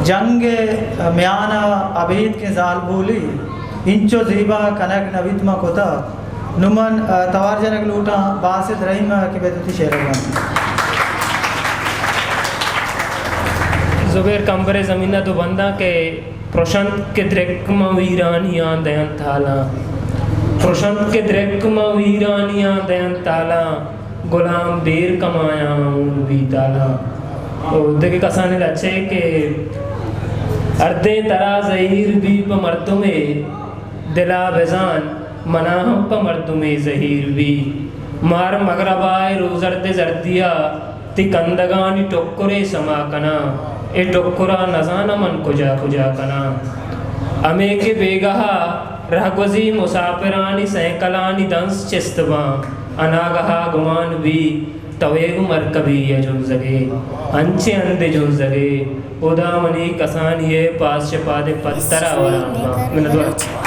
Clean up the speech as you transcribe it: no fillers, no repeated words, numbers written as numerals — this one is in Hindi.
जंग म्याना अबीद के जाल बोली इंचो जीबा कनक नवीतमा कोता नुमन तवार जनक लूटा बासित रहीम के बेदती शेरगन जुबेर कंबरे ज़मीना तो बंदा के प्रशांत के द्रेकमा वीरानियां दयन थाला प्रशांत के द्रेकमा वीरानियां दयन ताला गुलाम बेर कमाया भी ताला। तो देखे कसाने अच्छे के अर्दे तरा ज़हीर भी प मर्दुमे दिला बेजान मना हम प मर्दुमे ज़हीर भी मार मगरबाए रोज़र्दे जर्दिया ति कंदगानी टोक्कुरे समा कना ए टोक्कुरा नजाना मन कुजा कुजा कना अमे के बेगहा रहगुजी मुसाफिरानी सैकलानी दंस चिस्तवा अनागहा गुमान भी तवेगु मरकबी यजुल जगे अंचे अंधे जुल जगे उदामनी कसानी है पास शपादे पत्तरा वाला